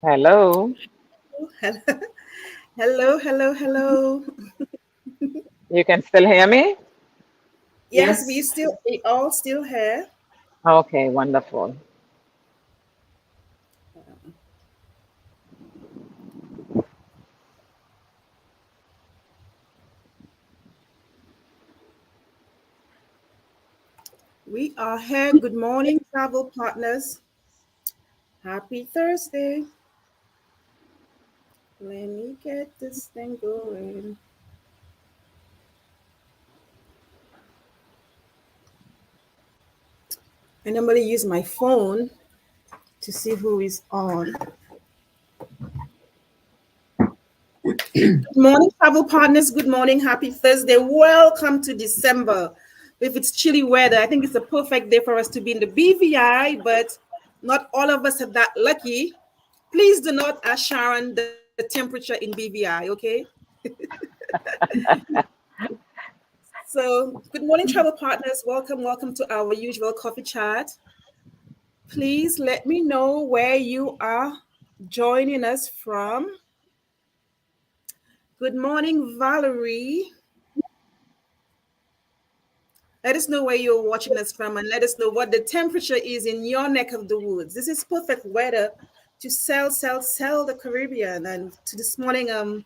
Hello. Hello, hello, hello. You can still hear me? Yes, we all still here. Okay, wonderful. We are here. Good morning, travel partners. Happy Thursday. Let me get this thing going. And I'm going to use my phone to see who is on. Good morning, travel partners. Good morning. Happy Thursday. Welcome to December. With its chilly weather, I think it's a perfect day for us to be in the BVI, but not all of us are that lucky. Please do not ask Sharon the temperature in BVI, okay? So, good morning, travel partners. Welcome to our usual coffee chat. Please let me know where you are joining us from. Good morning, Valerie. Let us know where you're watching us from and let us know what the temperature is in your neck of the woods. This is perfect weather to sell the Caribbean. And to this morning, I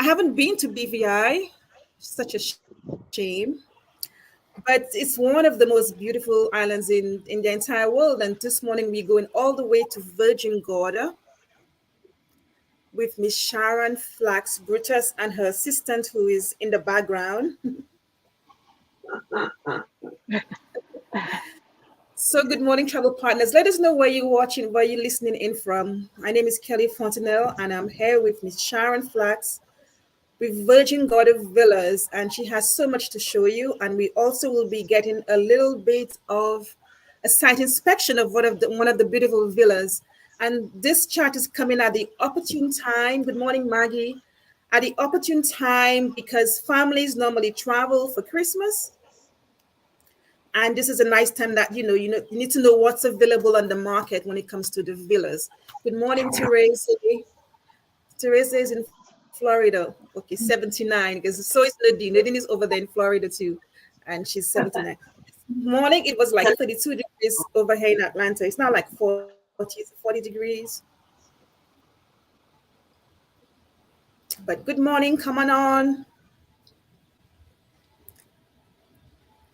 haven't been to BVI, such a shame. But it's one of the most beautiful islands in the entire world. And this morning we're going all the way to Virgin Gorda with Miss Sharon Flax Brutus and her assistant who is in the background. So good morning, travel partners. Let us know where you're watching, where you're listening in from. My name is Kelly Fontenelle, and I'm here with Miss Sharon Flax with Virgin Gorda Villas, and she has so much to show you. And we also will be getting a little bit of a site inspection of one of the beautiful villas. And this chat is coming at the opportune time. Good morning, Maggie. At the opportune time because families normally travel for Christmas, and this is a nice time that you need to know what's available on the market when it comes to the villas. Good morning, Therese. Teresa is in Florida. Okay, 79. Because so is Nadine. Nadine is over there in Florida too. And she's 79. Morning, it was like 32 degrees over here in Atlanta. It's not like 40 degrees. But good morning. Come on.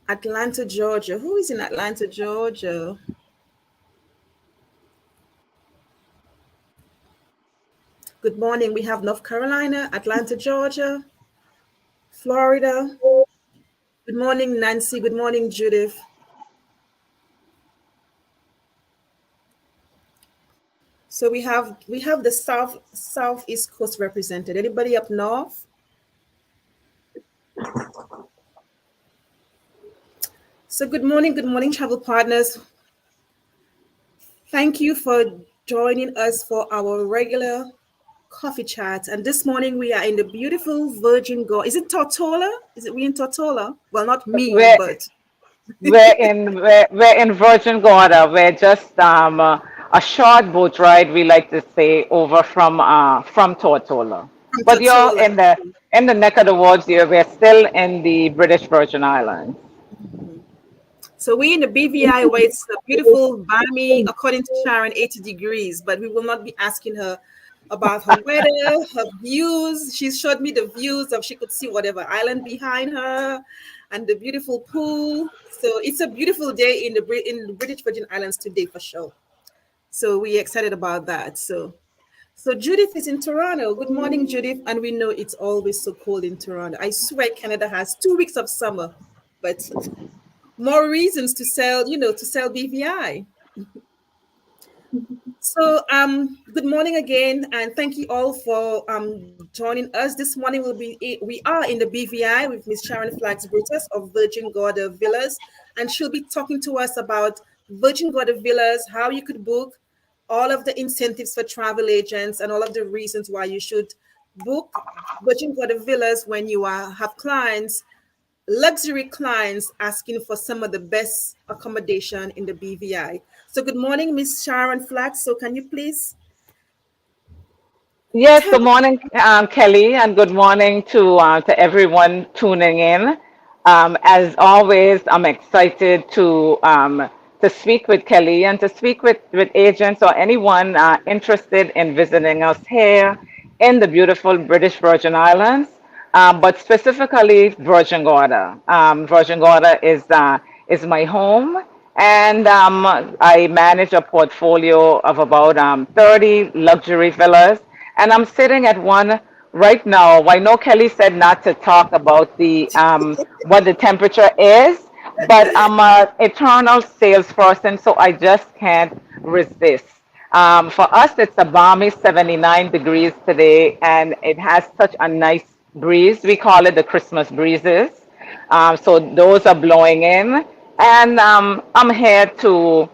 Atlanta, Georgia. Who is in Atlanta, Georgia? Good morning. We have North Carolina, Atlanta, Georgia, Florida. Good morning, Nancy. Good morning, Judith. So we have the southeast coast represented. Anybody up north? So good morning, travel partners. Thank you for joining us for our regular coffee chat. And this morning we are in the beautiful Virgin Gorda. Is it Tortola? Is it we in Tortola? Well, not me, We're but we're in Virgin Gorda. We're just a short boat ride. We like to say over from Tortola. from But you're Tortola. in the neck of the woods. We're still in the British Virgin Islands. So we in the BVI where it's a beautiful, balmy, according to Sharon, 80 degrees, but we will not be asking her about her weather, her views. She showed me the views of she could see whatever island behind her and the beautiful pool. So it's a beautiful day in the British Virgin Islands today for sure. So we're excited about that. So Judith is in Toronto. Good morning, Judith. And we know it's always so cold in Toronto. I swear Canada has 2 weeks of summer, but more reasons to sell BVI. So good morning again, and thank you all for joining us. This morning we are in the BVI with Miss Sharon Flax Brutus of Virgin Gorda Villas, and she'll be talking to us about Virgin Gorda Villas, how you could book, all of the incentives for travel agents, and all of the reasons why you should book Virgin Gorda Villas when you have clients, luxury clients asking for some of the best accommodation in the BVI. So good morning, Miss Sharon Flax. So can you please Yes, good morning, Kelly, and good morning to everyone tuning in. As always, I'm excited to speak with Kelly and to speak with agents or anyone interested in visiting us here in the beautiful British Virgin Islands, but specifically Virgin Gorda. Virgin Gorda is my home, and I manage a portfolio of about 30 luxury villas, and I'm sitting at one right now. I know Kelly said not to talk about the what the temperature is, but I'm a eternal salesperson, so I just can't resist. For us, it's a balmy 79 degrees today, and it has such a nice breeze. We call it the Christmas breezes. So those are blowing in, and I'm here to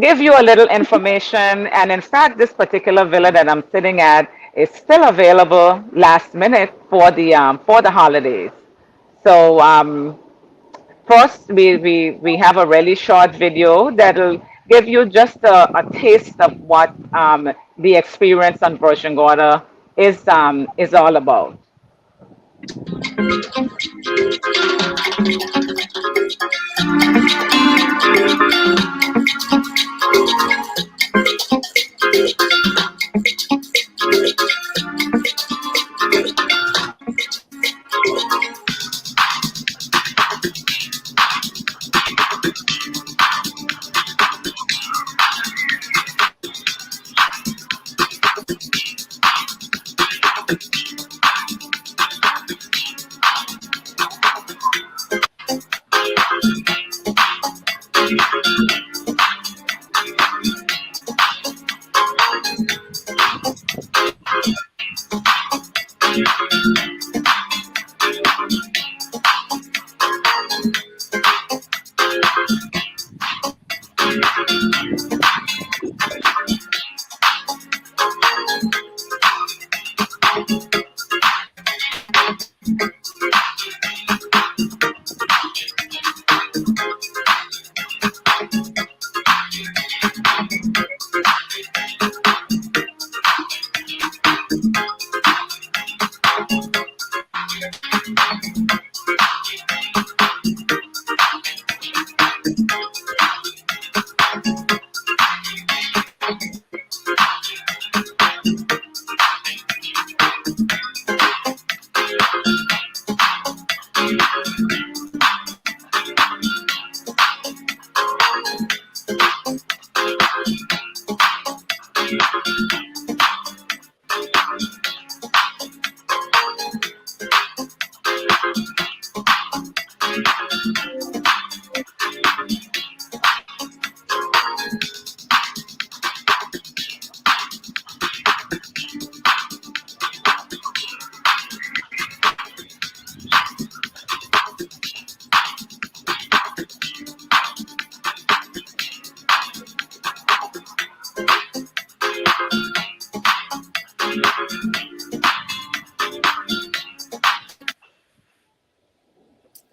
give you a little information. And in fact, this particular villa that I'm sitting at is still available last minute for the holidays. So first, we have a really short video that'll give you just a taste of what the experience on Virgin Gorda is all about.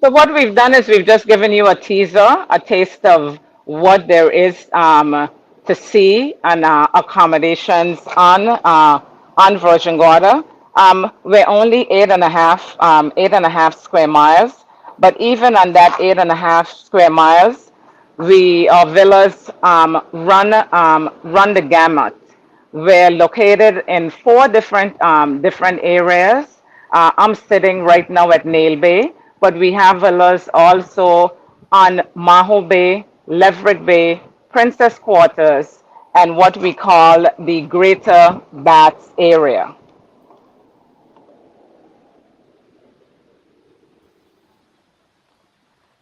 So what we've done is we've just given you a teaser, a taste of what there is to see and accommodations on Virgin Gorda. We're only 8.5 square miles, but even on that 8.5 square miles, we our villas run the gamut. We're located in four different areas. I'm sitting right now at Nail Bay, but we have villas also on Maho Bay, Leverick Bay, Princess Quarters, and what we call the Greater Baths area.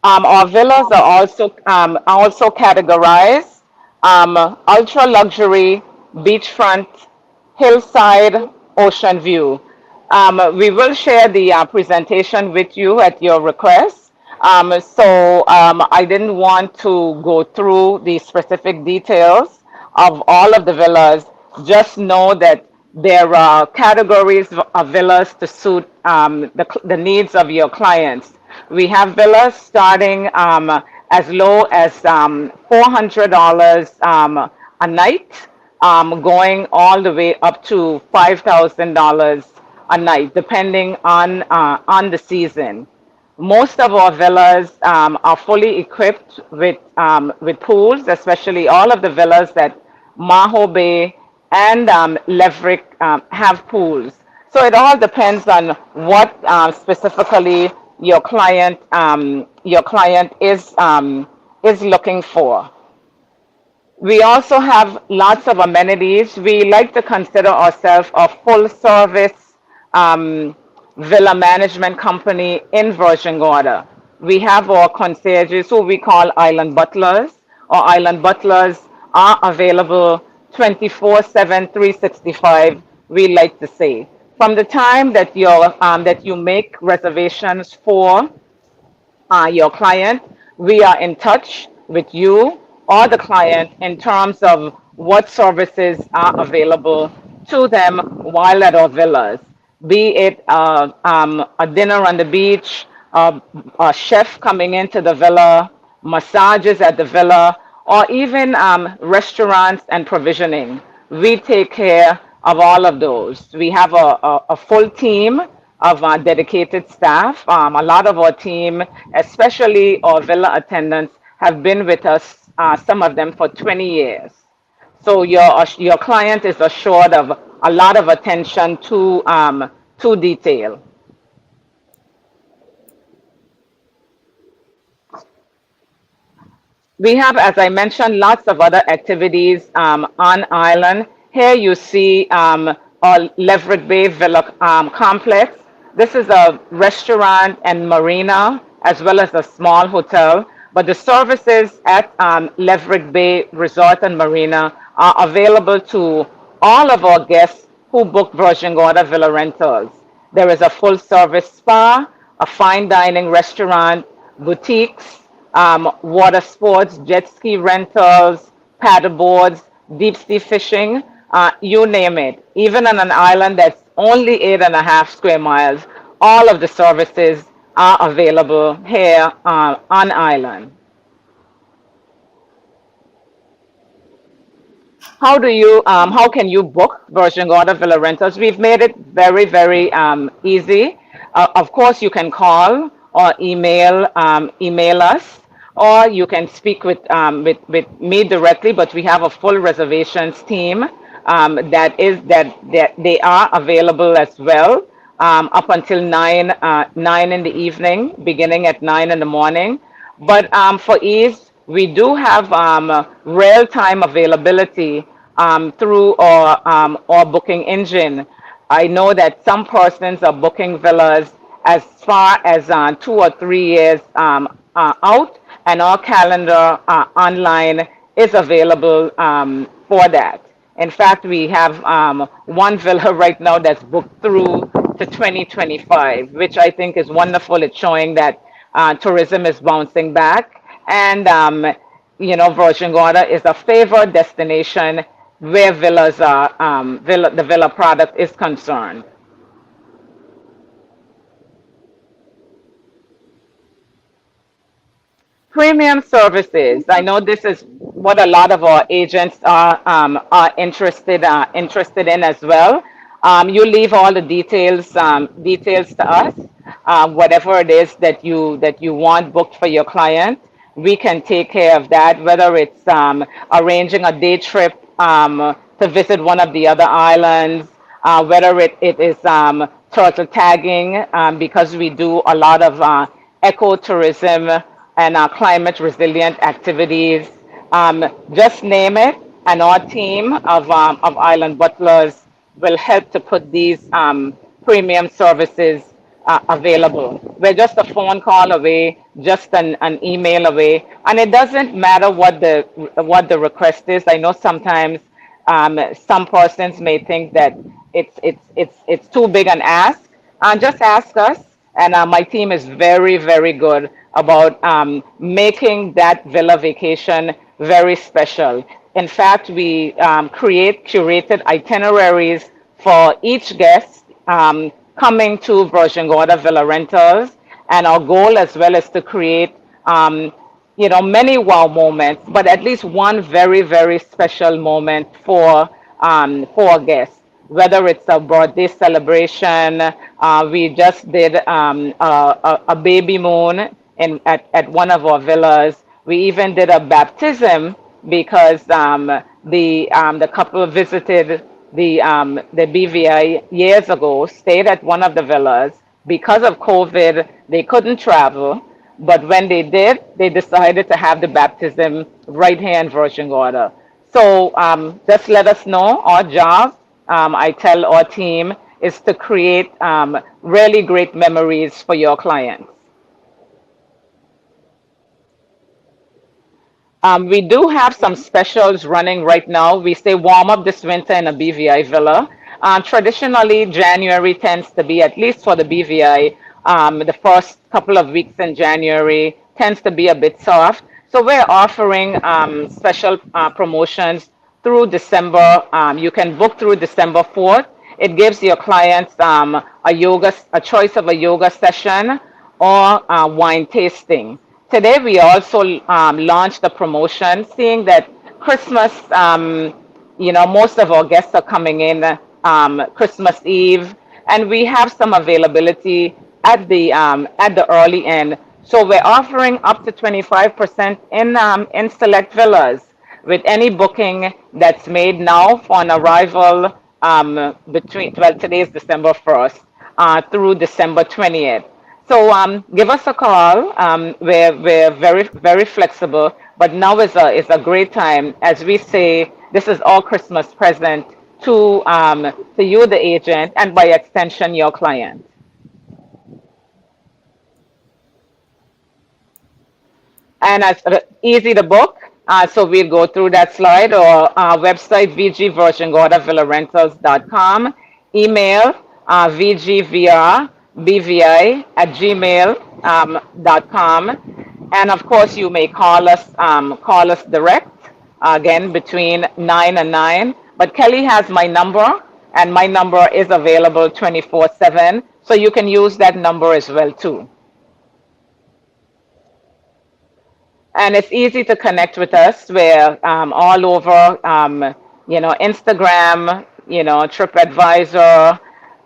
Our villas are also categorized ultra luxury, beachfront, hillside, ocean view. We will share the presentation with you at your request. So I didn't want to go through the specific details of all of the villas. Just know that there are categories of villas to suit the needs of your clients. We have villas starting as low as $400 a night, going all the way up to $5,000 a night, depending on the season. Most of our villas are fully equipped with pools, especially all of the villas that Maho Bay and Leverick have pools. So it all depends on what specifically your client is looking for. We also have lots of amenities. We like to consider ourselves a full service um, villa management company in Virgin Gorda. We have our concierges who we call island butlers. Our island butlers are available 24/7, 365, we like to say. From the time that you make reservations for your client, we are in touch with you or the client in terms of what services are available to them while at our villas, be it a dinner on the beach, a chef coming into the villa, massages at the villa, or even restaurants and provisioning. We take care of all of those. We have a full team of dedicated staff. A lot of our team, especially our villa attendants, have been with us, some of them for 20 years. So your client is assured of a lot of attention to detail. We have, as I mentioned, lots of other activities on island. Here you see our Leverett Bay Villa complex. This is a restaurant and marina, as well as a small hotel. But the services at Leverett Bay Resort and Marina are available to all of our guests who book Virgin Gorda Villa Rentals. There is a full service spa, a fine dining restaurant, boutiques, water sports, jet ski rentals, paddle boards, deep sea fishing, you name it. Even on an island that's only 8.5 square miles, all of the services are available here on island. How can you book Virgin Gorda Villa Rentals? We've made it very, very easy. Of course, you can call or email us, or you can speak with me directly, but we have a full reservations team that they are available as well, up until 9 in the evening, beginning at 9 in the morning. But for ease, we do have real-time availability through our booking engine. I know that some persons are booking villas as far as 2 or 3 years out, and our calendar online is available for that. In fact, we have one villa right now that's booked through to 2025, which I think is wonderful. It's showing that tourism is bouncing back. And, Virgin Gorda is a favored destination where the villa product is concerned. Premium services. I know this is what a lot of our agents are interested in as well. You leave all the details to us. Whatever it is that you want booked for your client, we can take care of that. Whether it's arranging a day trip to visit one of the other islands, whether it is turtle tagging, because we do a lot of ecotourism and climate resilient activities. Just name it, and our team of island butlers will help to put these premium services available. We're just a phone call away, just an email away, and it doesn't matter what the request is. I know sometimes some persons may think that it's too big an ask. Just ask us, and my team is very, very good about making that villa vacation very special. In fact, we create curated itineraries for each guest coming to Virgin Gorda Villa Rentals, and our goal as well is to create many wow moments, but at least one very, very special moment for guests. Whether it's a birthday celebration, we just did a baby moon at one of our villas. We even did a baptism because the couple visited the BVI years ago, stayed at one of the villas. Because of COVID, they couldn't travel, but when they did, they decided to have the baptism right here in Virgin Gorda. So just let us know. Our job, I tell our team, is to create really great memories for your clients. We do have some specials running right now. We say warm up this winter in a BVI villa. Traditionally, January tends to be, at least for the BVI, the first couple of weeks in January tends to be a bit soft. So we're offering special promotions through December. You can book through December 4th. It gives your clients a choice of a yoga session or wine tasting. Today, we also launched a promotion, seeing that Christmas, most of our guests are coming in Christmas Eve, and we have some availability at the early end. So we're offering up to 25% in select villas with any booking that's made now for an arrival today is December 1st through December 20th. So give us a call. We're very, very flexible, but now is a great time. As we say, this is all Christmas present to you, the agent, and by extension, your client. And as easy to book. So we'll go through that slide, or website vgvirgingordavillarentals.com, email vgvrbvi@gmail.com, and of course you may call us direct again between 9 and 9. But Kelly has my number, and my number is available 24/7, so you can use that number as well too. And it's easy to connect with us. We're all over, Instagram, TripAdvisor,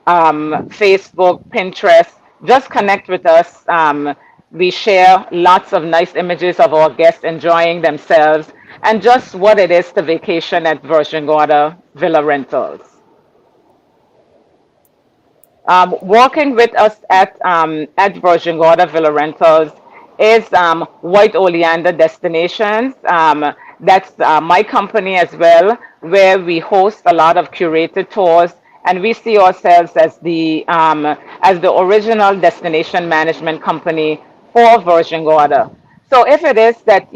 Facebook, Pinterest. Just connect with us. We share lots of nice images of our guests enjoying themselves and just what it is to vacation at Virgin Gorda Villa Rentals. Working with us at Virgin Gorda Villa Rentals is White Oleander Destinations. That's my company as well, where we host a lot of curated tours, and we see ourselves as the original destination management company for Virgin Gorda. So if it is that,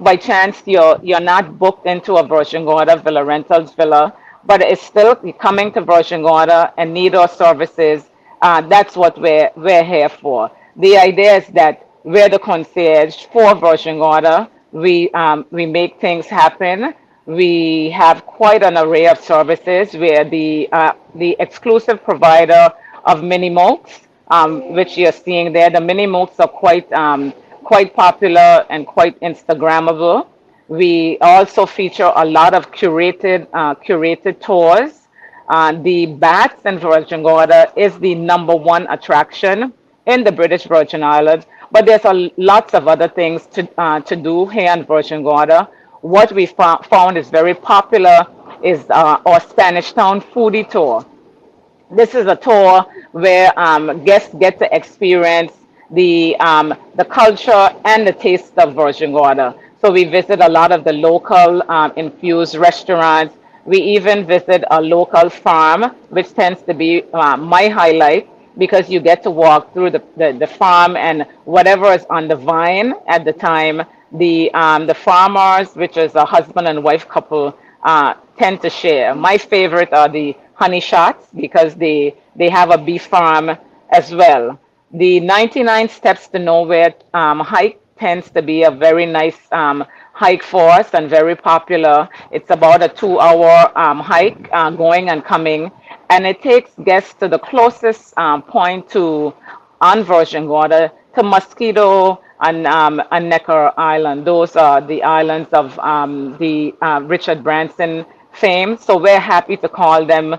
by chance you're not booked into a Virgin Gorda Villa Rentals villa, but it's still coming to Virgin Gorda and need our services, that's what we're here for. The idea is that we're the concierge for Virgin Gorda. We make things happen. We have quite an array of services. We're the exclusive provider of mini mokes, which you're seeing there. The mini mokes are quite popular and quite Instagrammable. We also feature a lot of curated tours. The Bats in Virgin Gorda is the number one attraction in the British Virgin Islands, but there's lots of other things to do here in Virgin Gorda. What we found is very popular is our Spanish Town foodie tour. This is a tour where guests get to experience the culture and the taste of Virgin Gorda. So we visit a lot of the local infused restaurants. We even visit a local farm, which tends to be my highlight because you get to walk through the farm and whatever is on the vine at the time. The farmers, which is a husband and wife couple, tend to share. My favorite are the honey shots because they have a beef farm as well. The 99 Steps to Nowhere hike tends to be a very nice hike for us and very popular. It's about a 2 hour hike going and coming, and it takes guests to the closest point to on Virgin Gorda to Mosquito and Necker Island. Those are the islands of the Richard Branson fame. So we're happy to call them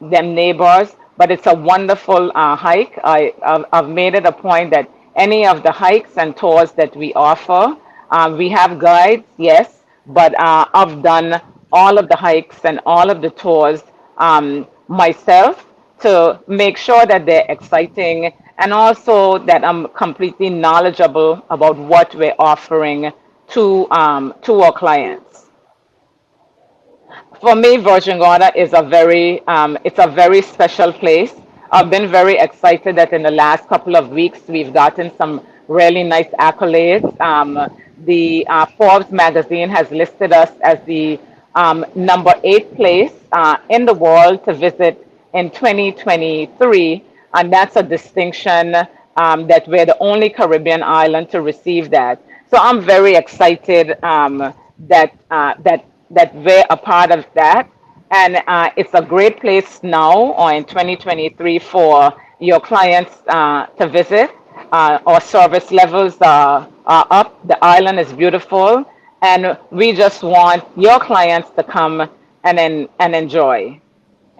neighbors. But it's a wonderful hike. I've made it a point that any of the hikes and tours that we offer, we have guides, yes, but I've done all of the hikes and all of the tours myself to make sure that they're exciting and also that I'm completely knowledgeable about what we're offering to our clients. For me, Virgin Gorda is it's a very special place. I've been very excited that in the last couple of weeks we've gotten some really nice accolades. The Forbes magazine has listed us as the number 8 place in the world to visit in 2023, and that's a distinction that we're the only Caribbean island to receive that. So I'm very excited that we're a part of that. And it's a great place now or in 2023 for your clients to visit. Our service levels are up. The island is beautiful. And we just want your clients to come and enjoy.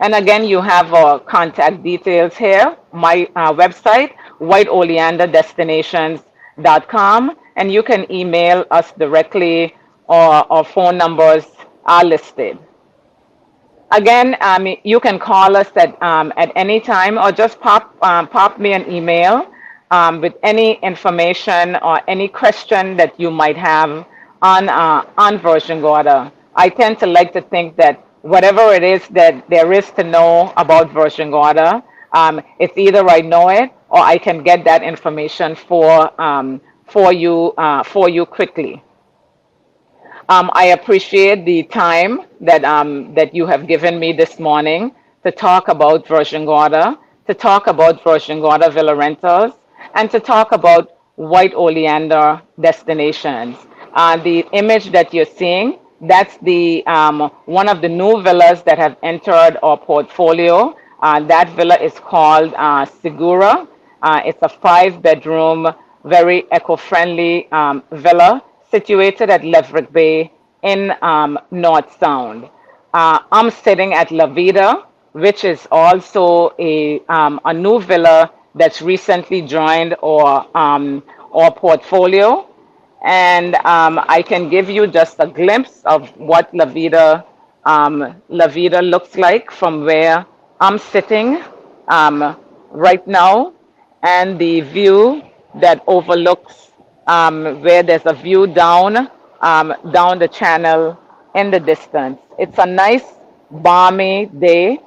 And again, you have our contact details here, my website, whiteoleanderdestinations.com, and you can email us directly or our phone numbers are listed. Again, you can call us at any time or just pop me an email with any information or any question that you might have on Virgin Gorda. I tend to like to think that whatever it is that there is to know about Virgin Gorda, it's either I know it or I can get that information for you quickly. I appreciate the time that you have given me this morning to talk about Virgin Gorda, to talk about Virgin Gorda Villa Rentals, and to talk about White Oleander destinations. The image that you're seeing, that's the one of the new villas that have entered our portfolio. That villa is called Segura. It's a 5-bedroom, very eco-friendly villa situated at Leverick Bay in North Sound. I'm sitting at La Vida, which is also a new villa that's recently joined our portfolio. And I can give you just a glimpse of what La Vida looks like from where I'm sitting right now, and the view that overlooks where there's a view down the channel in the distance. It's a nice balmy day.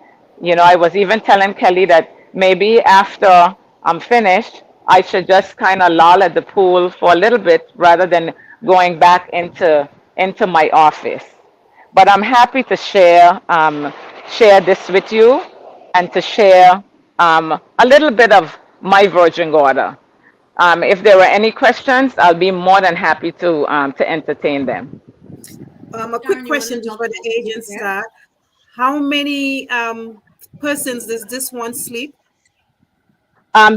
You know, I was even telling Kelly that maybe after I'm finished, I should just kind of loll at the pool for a little bit rather than going back into my office. But I'm happy to share this with you and to share a little bit of my Virgin Gorda. If there were any questions, I'll be more than happy to entertain them. A quick question before the agents start. How many persons does this one sleep?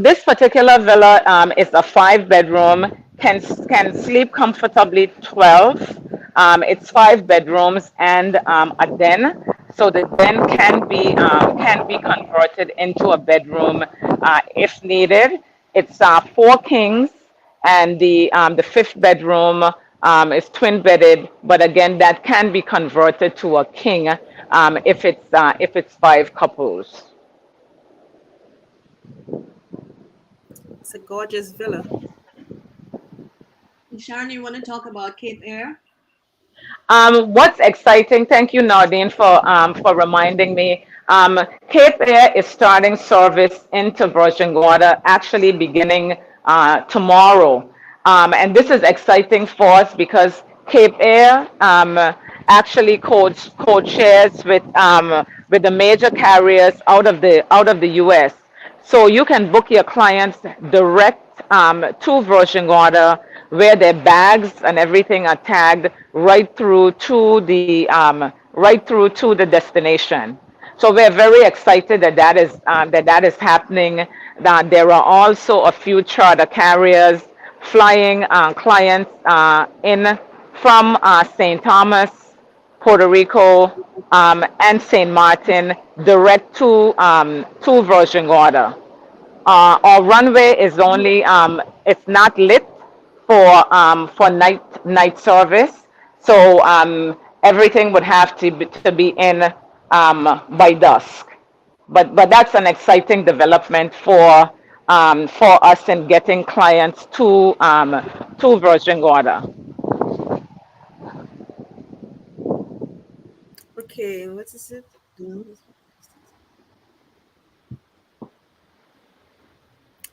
This particular villa is a 5-bedroom, can sleep comfortably 12. It's 5 bedrooms and a den, so the den can be converted into a bedroom if needed. It's 4 kings, and the 5th bedroom is twin bedded, but again that can be converted to a king if it's 5 couples. It's a gorgeous villa. Sharon, you want to talk about Cape Air? What's exciting, thank you, Nardine, for reminding me. Cape Air is starting service into Virgin Gorda, actually beginning tomorrow. And this is exciting for us because Cape Air actually co-shares with the major carriers out of the US. So you can book your clients direct to Virgin Gorda, where their bags and everything are tagged right through to the destination. So we're very excited that is happening. That there are also a few charter carriers flying clients in from St. Thomas, Puerto Rico, and St. Martin direct to Virgin Gorda. Our runway is only it's not lit for night service, so everything would have to be in by dusk. But that's an exciting development for us in getting clients to Virgin Gorda. Okay, what is it?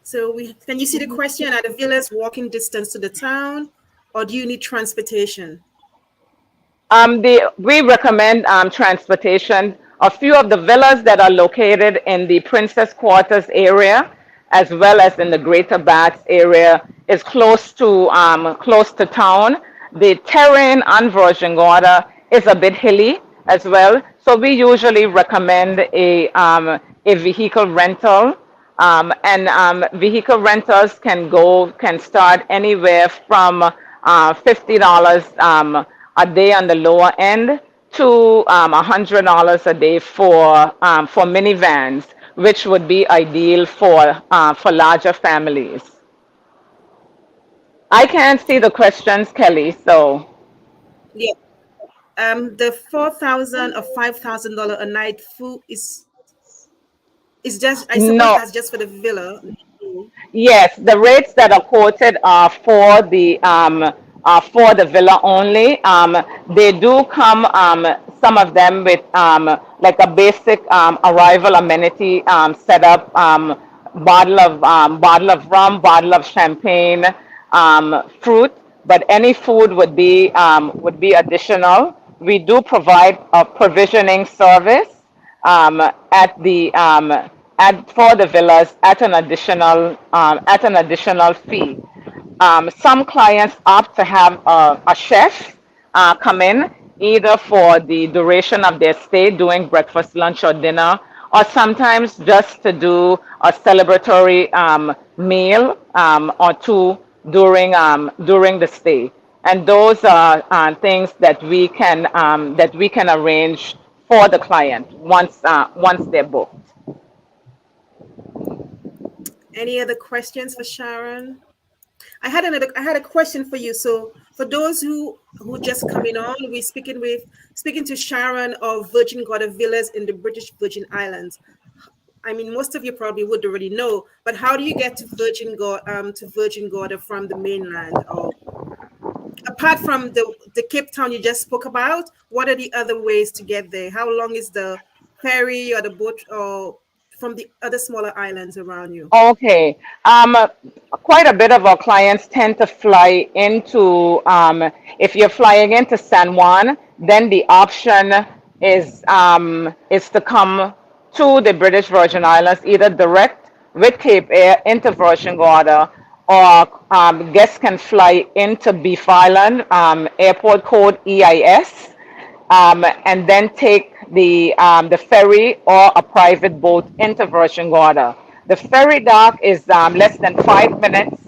So we can you see the question? Are the villas walking distance to the town, or do you need transportation? We recommend transportation. A few of the villas that are located in the Princess Quarters area, as well as in the Greater Bath area, is close to town. The terrain on Virgin Gorda is a bit hilly as well, so we usually recommend a vehicle rental. Vehicle rentals can start anywhere from $50 a day on the lower end to $100 a day for minivans, which would be ideal for larger families. I can't see the questions, Kelly. So Yeah. The 4,000 or $5,000 a night food is just, I suppose no. that's just for the villa. Yes, the rates that are quoted are for the villa only. They do come some of them with like a basic arrival amenity setup, bottle of rum, bottle of champagne, fruit. But any food would be additional. We do provide a provisioning service um, at the for the villas at an additional fee. Some clients opt to have a chef come in either for the duration of their stay, doing breakfast, lunch, or dinner, or sometimes just to do a celebratory meal or two during the stay. And those are things that we can arrange for the client once they're booked. Any other questions for Sharon? I had a question for you. So for those who just coming on, we're speaking to Sharon of Virgin Gorda Villas in the British Virgin Islands. I mean, most of you probably would already know, but how do you get to Virgin Gorda from the mainland? Or apart from the Cape Town you just spoke about, what are the other ways to get there? How long is the ferry or the boat or from the other smaller islands around you? Okay. Quite a bit of our clients tend to fly into, if you're flying into San Juan, then the option is to come to the British Virgin Islands, either direct with Cape Air into Virgin Gorda, or guests can fly into Beef Island, airport code EIS, and then take the ferry or a private boat into Virgin Gorda. The ferry dock is less than 5 minutes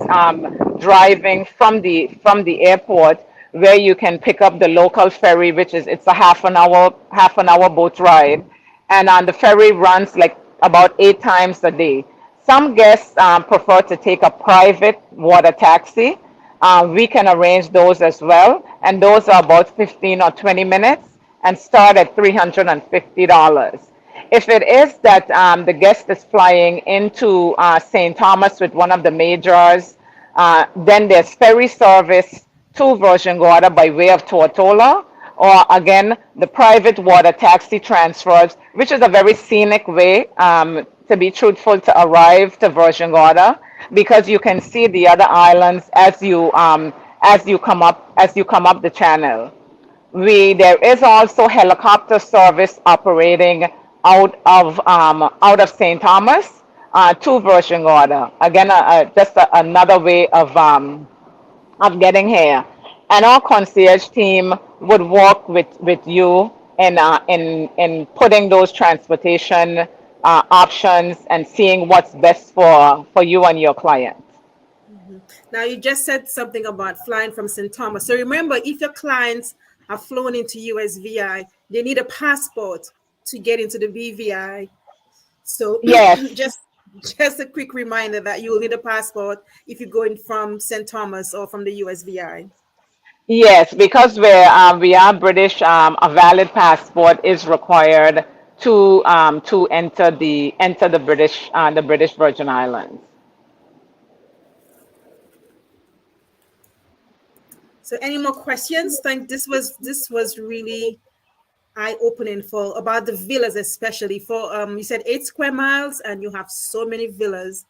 driving from the airport, where you can pick up the local ferry, which is it's a half an hour boat ride, and the ferry runs like about 8 times a day. Some guests prefer to take a private water taxi. We can arrange those as well, and those are about 15 or 20 minutes and start at $350. If it is that the guest is flying into St. Thomas with one of the majors, then there's ferry service to Virgin Gorda by way of Tortola, or again, the private water taxi transfers, which is a very scenic way, to be truthful, to arrive to Virgin Gorda, because you can see the other islands as you come up the channel. There is also helicopter service operating out of St. Thomas to Virgin Gorda. Again, another way of getting here. And our concierge team would work with you in putting those transportation options and seeing what's best for you and your client. Now, you just said something about flying from St. Thomas. So remember, if your clients have flown into USVI, they need a passport to get into the BVI. So Yes, just a quick reminder that you will need a passport if you're going from St. Thomas or from the USVI. yes, because we are British, a valid passport is required to enter the British Virgin Islands. So any more questions? Think this was really eye-opening for about the villas, especially for you said 8 square miles and you have so many villas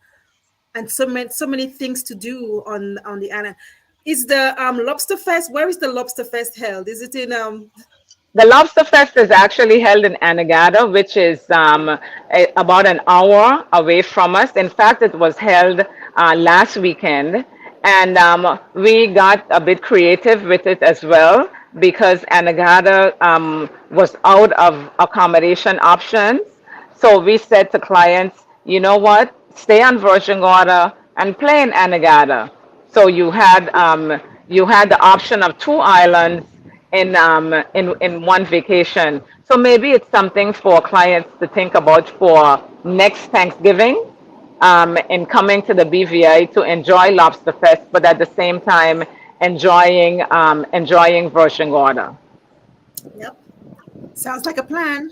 and so many things to do on the island. Is the lobster fest, where is the lobster fest held? Is it in The Lobster Fest is actually held in Anegada, which is about an hour away from us. In fact, it was held last weekend, and we got a bit creative with it as well because Anegada was out of accommodation options. So we said to clients, you know what, stay on Virgin Gorda and play in Anegada. So you had the option of two islands in one vacation. So maybe it's something for clients to think about for next Thanksgiving, in coming to the BVI to enjoy Lobster Fest, but at the same time enjoying Virgin Gorda. yep. Sounds like a plan.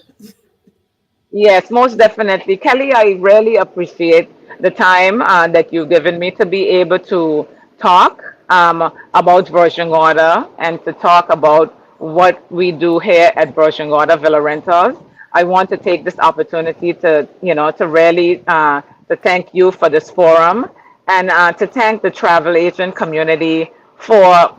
Yes, most definitely. Kelly, I really appreciate the time that you've given me to be able to talk about Virgin Gorda and to talk about what we do here at Virgin Gorda Villa Rentals. I want to take this opportunity to, to really to thank you for this forum and to thank the travel agent community for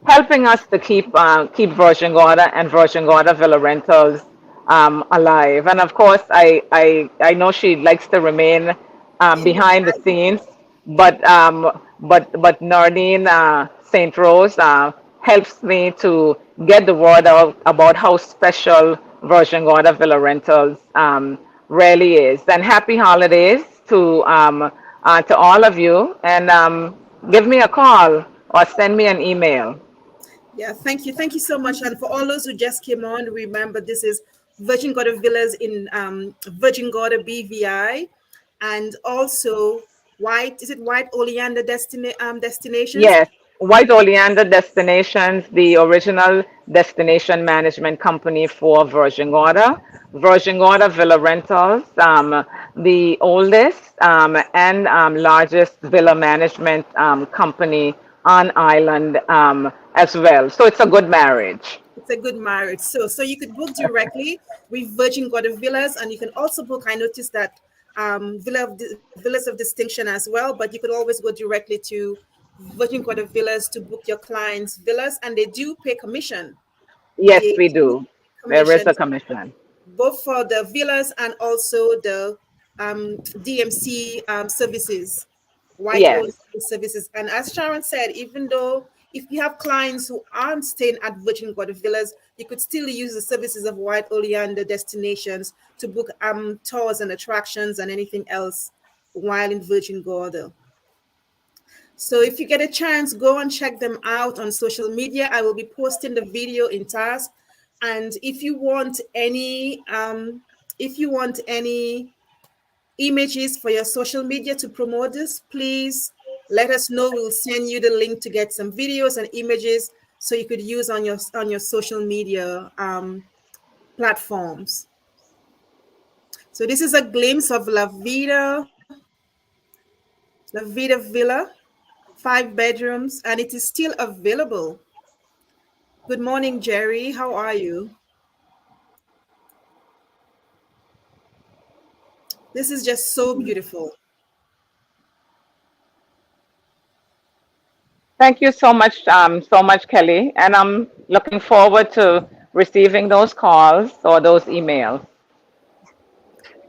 helping us to keep Virgin Gorda and Virgin Gorda Villa Rentals alive. And of course, I know she likes to remain In the behind the back. scenes, but Nardine St. Rose helps me to get the word out about how special Virgin Gorda Villa Rentals really is. And happy holidays to all of you. And give me a call or send me an email. Yeah, thank you. Thank you so much. And for all those who just came on, remember this is Virgin Gorda Villas in Virgin Gorda BVI, and also White, is it White Oleander Destinations? Yes, White Oleander Destinations, the original destination management company for Virgin Gorda. Virgin Gorda Villa Rentals, the oldest and largest villa management company on island as well. So it's a good marriage. It's a good marriage. So you could book directly with Virgin Gorda Villas, and you can also book. I noticed that Villas of Distinction as well, but you could always go directly to Virgin Gorda Villas to book your clients' villas, and they do pay commission. Yes, They we do do. There is a commissions commission. both for the villas and also the DMC services, white oil Yes. services. And as Sharon said, even though if you have clients who aren't staying at Virgin Gorda Villas, you could still use the services of White Oleander Destinations to book tours and attractions and anything else while in Virgin Gorda. So if you get a chance, go and check them out on social media. I will be posting the video in task. And if you want any images for your social media to promote this, please let us know. We'll send you the link to get some videos and images so you could use on your social media platforms. So this is a glimpse of La Vida Villa, 5 bedrooms, and it is still available. Good morning, Jerry. How are you? This is just so beautiful. Thank you so much, Kelly. And I'm looking forward to receiving those calls or those emails.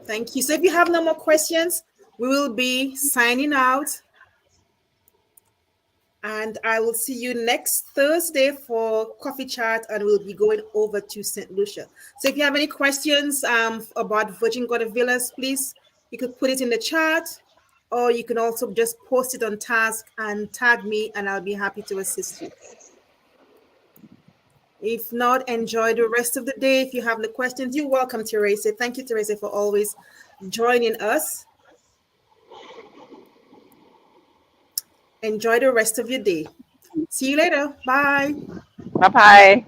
Thank you. So if you have no more questions, we will be signing out. And I will see you next Thursday for coffee chat, and we'll be going over to St. Lucia. So if you have any questions about Virgin Gorda Villas, please, you could put it in the chat, or you can also just post it on task and tag me, and I'll be happy to assist you. If not, enjoy the rest of the day. If you have any questions, you're welcome, Teresa. Thank you, Teresa, for always joining us. Enjoy the rest of your day. See you later. Bye. Bye bye.